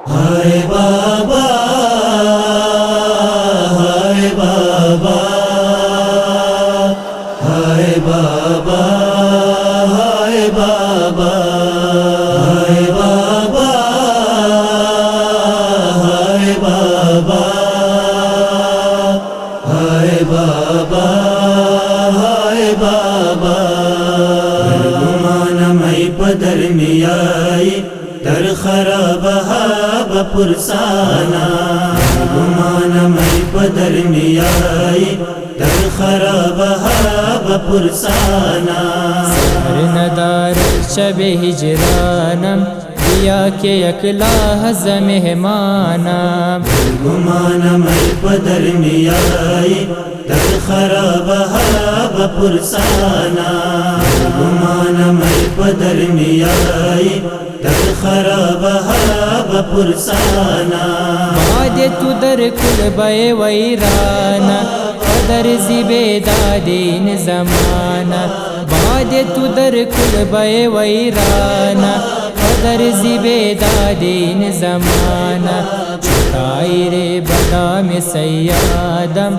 ہائے بابا ہائے بابا ہائے بابا ہائے بابا ہائے بابا ہائے بابا ہائے بابا ہائے بابا گمان میں پدر میائی در خراب ہاب پرسانا گمان میں پدر میائی در خراب ہاب پرسانا سر ندار شب ہجرانم دیا کہ یک لحظ مہمانم گمان میں پدر میائی در خراب ہاب پرسانا گمان میں پدر میائی در خراب ہاب پرسانا بعد تو در کل بے ویرانا قدر زبے دادین زمانہ بعد تو در کل بے ویرانا قدر زبے دادین زمانہ چھٹائی رے بدام سیادم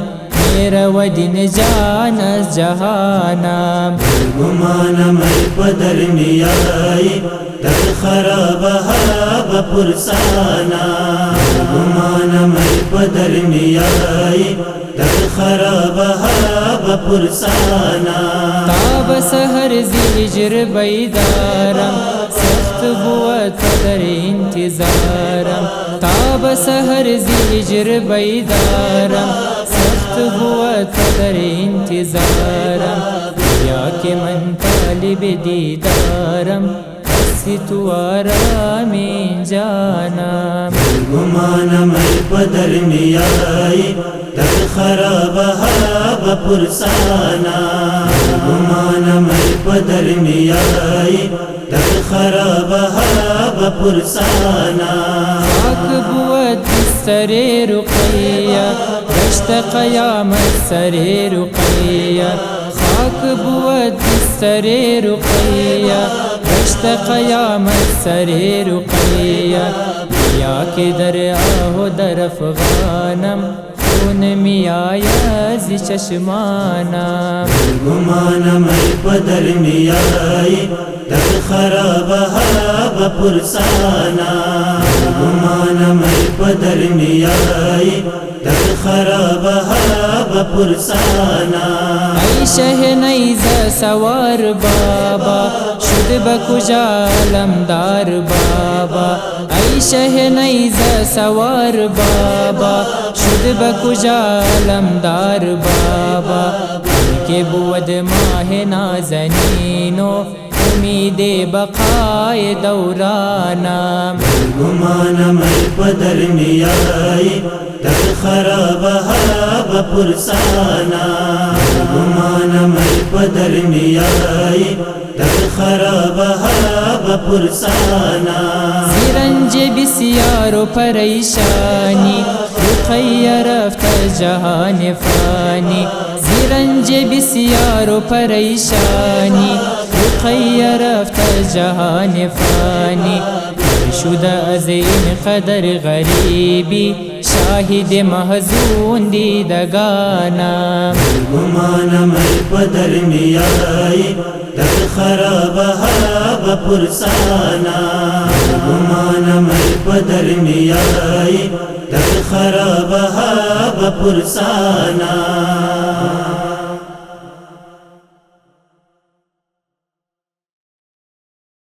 میرا ودن جانس جہانم گمان میں پدر میائی در خراب ہاب پرسانا گمان میں پدر میائی در خراب ہاب پرسانا تاب سحر زیجر بیدارم سخت بوت قدر انتظارم تاب سحر زیجر بیدارم سخت بوت قدر انتظارم یا کہ من طالب دیدارم ہستی تو آرام جانم گمان میں پدر میائی در خراب ہاب پرسانا گمان میں پدر میائی در خراب ہاب پرسانا خاک بود بستر رقیہ دشت قیامت سر رقیہ خاک بود بستر رقیہ دشت قیامت سر رقیہ یا کہ در آہ در افغانم خون می آید ز چشمانم گمان میں پدر میائی در خراب ہاب پرسانا گمان میں پدر میائی در خراب ہاب پرسانا ای شہ نیزہ سوار بابا شد بکجا علمدار بابا ای شہ نیزہ سوار بابا شد بکجا علمدار بابا کہ بود ماہ نازنینو امید بقائے دورانم گمان میں پدر میائی در خراب ہاب پرسانا گمان میں پدر میائی در خراب ہاب پرسانا زرنج بسیار و پریشانی رقیہ رفت جہان فانی زرنج بسیار و پریشانی رقیہ رفت جہان فانی شدہ از این قدر غریبی شاہد محزون دیدگانم گمان میں پدر میائی در خراب ہاب پرسانا گمان میں پدر میائی در خراب ہاب پرسانا